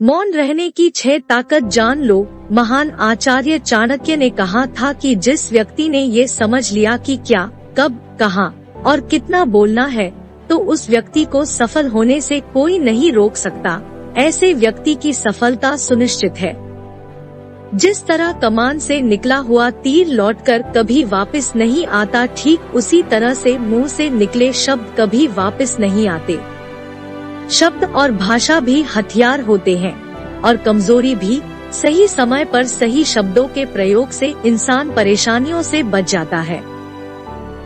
मौन रहने की 6 ताकत जान लो। महान आचार्य चाणक्य ने कहा था कि जिस व्यक्ति ने ये समझ लिया कि क्या, कब, कहाँ और कितना बोलना है, तो उस व्यक्ति को सफल होने से कोई नहीं रोक सकता। ऐसे व्यक्ति की सफलता सुनिश्चित है। जिस तरह कमान से निकला हुआ तीर लौटकर कभी वापस नहीं आता, ठीक उसी तरह से मुंह से निकले शब्द कभी वापस नहीं आते। शब्द और भाषा भी हथियार होते हैं और कमजोरी भी। सही समय पर सही शब्दों के प्रयोग से इंसान परेशानियों से बच जाता है,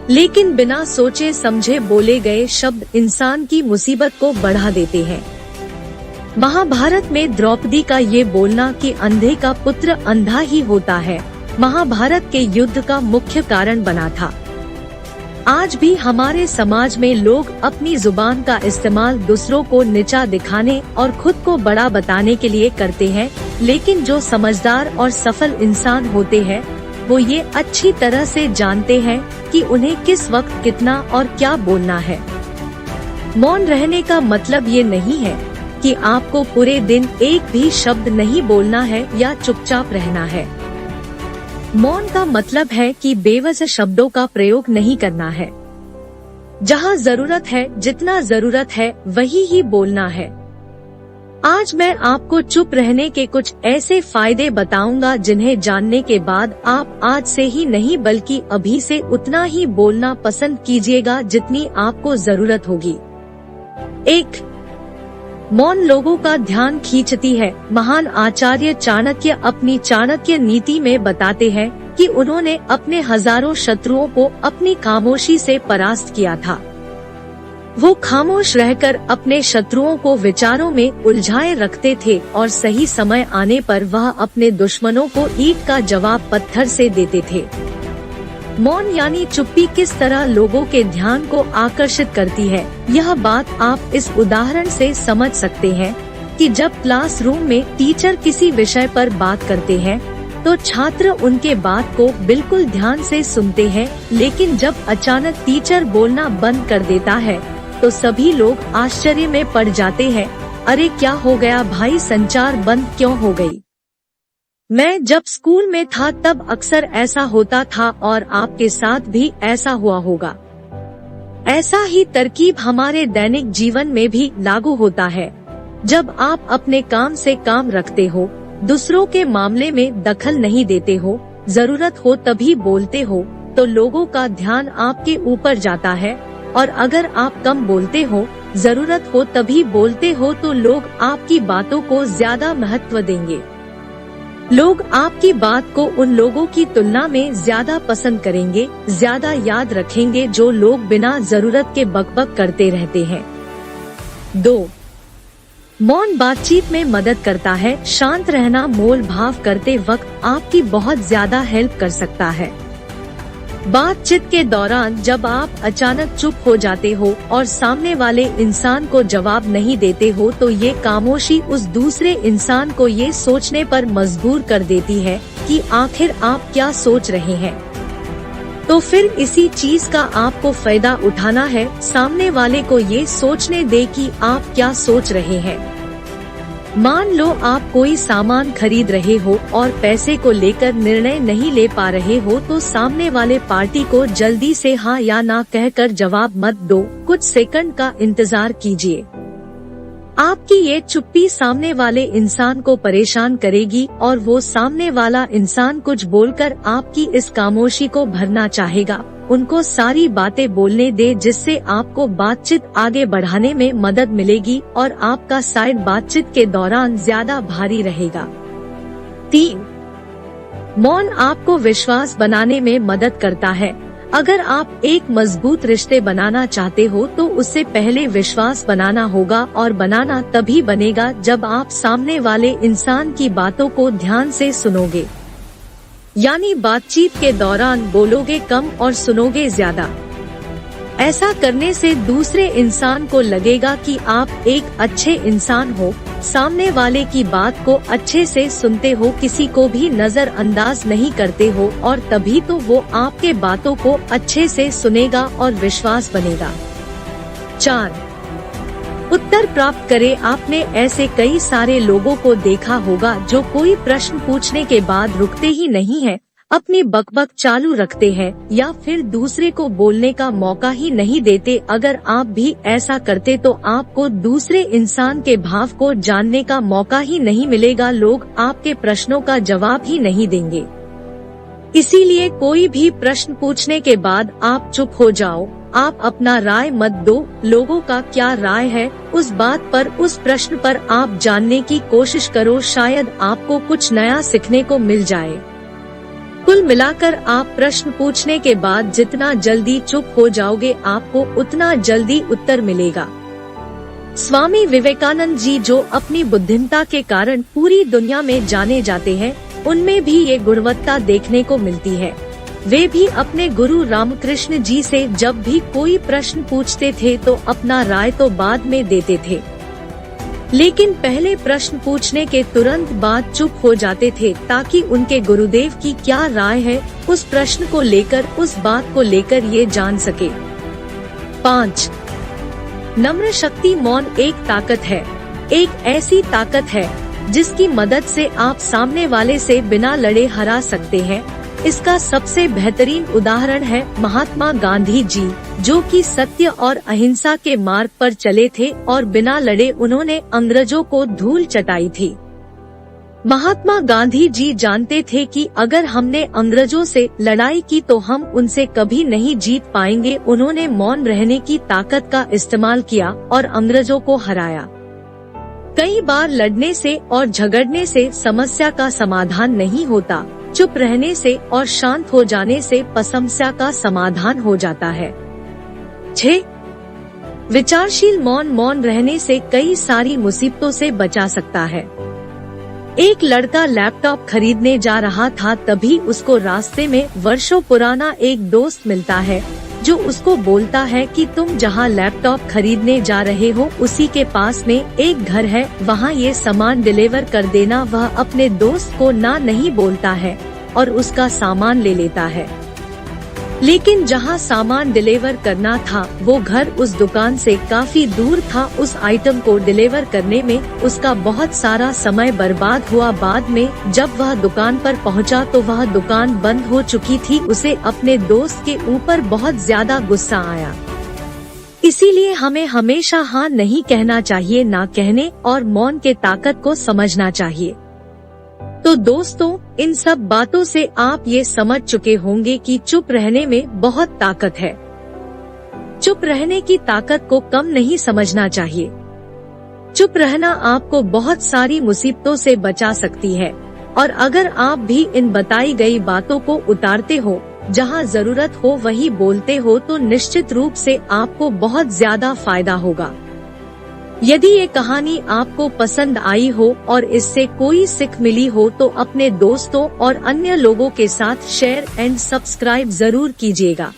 लेकिन बिना सोचे समझे बोले गए शब्द इंसान की मुसीबत को बढ़ा देते हैं। महाभारत में द्रौपदी का ये बोलना कि अंधे का पुत्र अंधा ही होता है, महाभारत के युद्ध का मुख्य कारण बना था। आज भी हमारे समाज में लोग अपनी जुबान का इस्तेमाल दूसरों को नीचा दिखाने और खुद को बड़ा बताने के लिए करते हैं, लेकिन जो समझदार और सफल इंसान होते हैं वो ये अच्छी तरह से जानते हैं कि उन्हें किस वक्त कितना और क्या बोलना है। मौन रहने का मतलब ये नहीं है कि आपको पूरे दिन एक भी शब्द नहीं बोलना है या चुपचाप रहना है। मौन का मतलब है कि बेवजह शब्दों का प्रयोग नहीं करना है। जहाँ जरूरत है, जितना जरूरत है वही ही बोलना है। आज मैं आपको चुप रहने के कुछ ऐसे फायदे बताऊंगा जिन्हें जानने के बाद आप आज से ही नहीं बल्कि अभी से उतना ही बोलना पसंद कीजिएगा जितनी आपको जरूरत होगी। 1. मौन लोगों का ध्यान खींचती है। महान आचार्य चाणक्य अपनी चाणक्य नीति में बताते हैं कि उन्होंने अपने हजारों शत्रुओं को अपनी खामोशी से परास्त किया था। वो खामोश रहकर अपने शत्रुओं को विचारों में उलझाए रखते थे और सही समय आने पर वह अपने दुश्मनों को ईंट का जवाब पत्थर से देते थे। मौन यानी चुप्पी किस तरह लोगों के ध्यान को आकर्षित करती है, यह बात आप इस उदाहरण से समझ सकते हैं कि जब क्लासरूम में टीचर किसी विषय पर बात करते हैं तो छात्र उनके बात को बिल्कुल ध्यान से सुनते हैं, लेकिन जब अचानक टीचर बोलना बंद कर देता है तो सभी लोग आश्चर्य में पड़ जाते हैं। अरे क्या हो गया भाई, संचार बंद क्यों हो गई? मैं जब स्कूल में था तब अक्सर ऐसा होता था और आपके साथ भी ऐसा हुआ होगा। ऐसा ही तरकीब हमारे दैनिक जीवन में भी लागू होता है। जब आप अपने काम से काम रखते हो, दूसरों के मामले में दखल नहीं देते हो, जरूरत हो तभी बोलते हो, तो लोगों का ध्यान आपके ऊपर जाता है। और अगर आप कम बोलते हो, जरूरत हो तभी बोलते हो, तो लोग आपकी बातों को ज्यादा महत्व देंगे। लोग आपकी बात को उन लोगों की तुलना में ज्यादा पसंद करेंगे, ज्यादा याद रखेंगे जो लोग बिना जरूरत के बकबक करते रहते हैं। 2. मौन बातचीत में मदद करता है। शांत रहना मोल भाव करते वक्त आपकी बहुत ज्यादा हेल्प कर सकता है। बातचीत के दौरान जब आप अचानक चुप हो जाते हो और सामने वाले इंसान को जवाब नहीं देते हो, तो ये खामोशी उस दूसरे इंसान को ये सोचने पर मजबूर कर देती है कि आखिर आप क्या सोच रहे हैं। तो फिर इसी चीज का आपको फायदा उठाना है। सामने वाले को ये सोचने दे कि आप क्या सोच रहे हैं। मान लो आप कोई सामान खरीद रहे हो और पैसे को लेकर निर्णय नहीं ले पा रहे हो, तो सामने वाले पार्टी को जल्दी से हाँ या ना कहकर जवाब मत दो, कुछ सेकंड का इंतजार कीजिए। आपकी ये चुप्पी सामने वाले इंसान को परेशान करेगी और वो सामने वाला इंसान कुछ बोलकर आपकी इस खामोशी को भरना चाहेगा। उनको सारी बातें बोलने दे, जिससे आपको बातचीत आगे बढ़ाने में मदद मिलेगी और आपका साइड बातचीत के दौरान ज्यादा भारी रहेगा। 3. मौन आपको विश्वास बनाने में मदद करता है। अगर आप एक मजबूत रिश्ते बनाना चाहते हो तो उससे पहले विश्वास बनाना होगा, और बनाना तभी बनेगा जब आप सामने वाले इंसान की बातों को ध्यान से सुनोगे। यानी बातचीत के दौरान बोलोगे कम और सुनोगे ज्यादा। ऐसा करने से दूसरे इंसान को लगेगा कि आप एक अच्छे इंसान हो, सामने वाले की बात को अच्छे से सुनते हो, किसी को भी नजरअंदाज नहीं करते हो, और तभी तो वो आपके बातों को अच्छे से सुनेगा और विश्वास बनेगा। 4. उत्तर प्राप्त करें। आपने ऐसे कई सारे लोगों को देखा होगा जो कोई प्रश्न पूछने के बाद रुकते ही नहीं है, अपनी बकबक चालू रखते हैं या फिर दूसरे को बोलने का मौका ही नहीं देते। अगर आप भी ऐसा करते तो आपको दूसरे इंसान के भाव को जानने का मौका ही नहीं मिलेगा। लोग आपके प्रश्नों का जवाब ही नहीं देंगे। इसीलिए कोई भी प्रश्न पूछने के बाद आप चुप हो जाओ। आप अपना राय मत दो। लोगों का क्या राय है उस बात पर, उस प्रश्न पर आप जानने की कोशिश करो। शायद आपको कुछ नया सीखने को मिल जाए। कुल मिलाकर आप प्रश्न पूछने के बाद जितना जल्दी चुप हो जाओगे, आपको उतना जल्दी उत्तर मिलेगा। स्वामी विवेकानंद जी, जो अपनी बुद्धिमत्ता के कारण पूरी दुनिया में जाने जाते हैं, उनमें भी ये गुणवत्ता देखने को मिलती है। वे भी अपने गुरु रामकृष्ण जी से जब भी कोई प्रश्न पूछते थे तो अपना राय तो बाद में देते थे, लेकिन पहले प्रश्न पूछने के तुरंत बाद चुप हो जाते थे ताकि उनके गुरुदेव की क्या राय है उस प्रश्न को लेकर, उस बात को लेकर ये जान सके। 5. नम्र शक्ति। मौन एक ताकत है, एक ऐसी ताकत है जिसकी मदद से आप सामने वाले से बिना लड़े हरा सकते हैं। इसका सबसे बेहतरीन उदाहरण है महात्मा गांधी जी, जो कि सत्य और अहिंसा के मार्ग पर चले थे और बिना लड़े उन्होंने अंग्रेजों को धूल चटाई थी। महात्मा गांधी जी जानते थे कि अगर हमने अंग्रेजों से लड़ाई की तो हम उनसे कभी नहीं जीत पाएंगे। उन्होंने मौन रहने की ताकत का इस्तेमाल किया और अंग्रेजों को हराया। कई बार लड़ने से और झगड़ने से समस्या का समाधान नहीं होता, चुप रहने से और शांत हो जाने से समस्या का समाधान हो जाता है। 6. विचारशील। मौन रहने से कई सारी मुसीबतों से बचा सकता है। एक लड़का लैपटॉप खरीदने जा रहा था, तभी उसको रास्ते में वर्षों पुराना एक दोस्त मिलता है जो उसको बोलता है कि तुम जहां लैपटॉप खरीदने जा रहे हो उसी के पास में एक घर है, वहां ये सामान डिलीवर कर देना। वह अपने दोस्त को ना नहीं बोलता है और उसका सामान ले लेता है, लेकिन जहां सामान डिलीवर करना था वो घर उस दुकान से काफी दूर था। उस आइटम को डिलीवर करने में उसका बहुत सारा समय बर्बाद हुआ। बाद में जब वह दुकान पर पहुंचा तो वह दुकान बंद हो चुकी थी। उसे अपने दोस्त के ऊपर बहुत ज्यादा गुस्सा आया। इसीलिए हमें हमेशा हाँ नहीं कहना चाहिए, ना कहने और मौन के ताकत को समझना चाहिए। तो दोस्तों, इन सब बातों से आप ये समझ चुके होंगे कि चुप रहने में बहुत ताकत है। चुप रहने की ताकत को कम नहीं समझना चाहिए। चुप रहना आपको बहुत सारी मुसीबतों से बचा सकती है, और अगर आप भी इन बताई गई बातों को उतारते हो, जहां जरूरत हो वही बोलते हो, तो निश्चित रूप से आपको बहुत ज्यादा फायदा होगा। यदि ये कहानी आपको पसंद आई हो और इससे कोई सीख मिली हो तो अपने दोस्तों और अन्य लोगों के साथ शेयर एंड सब्सक्राइब जरूर कीजिएगा।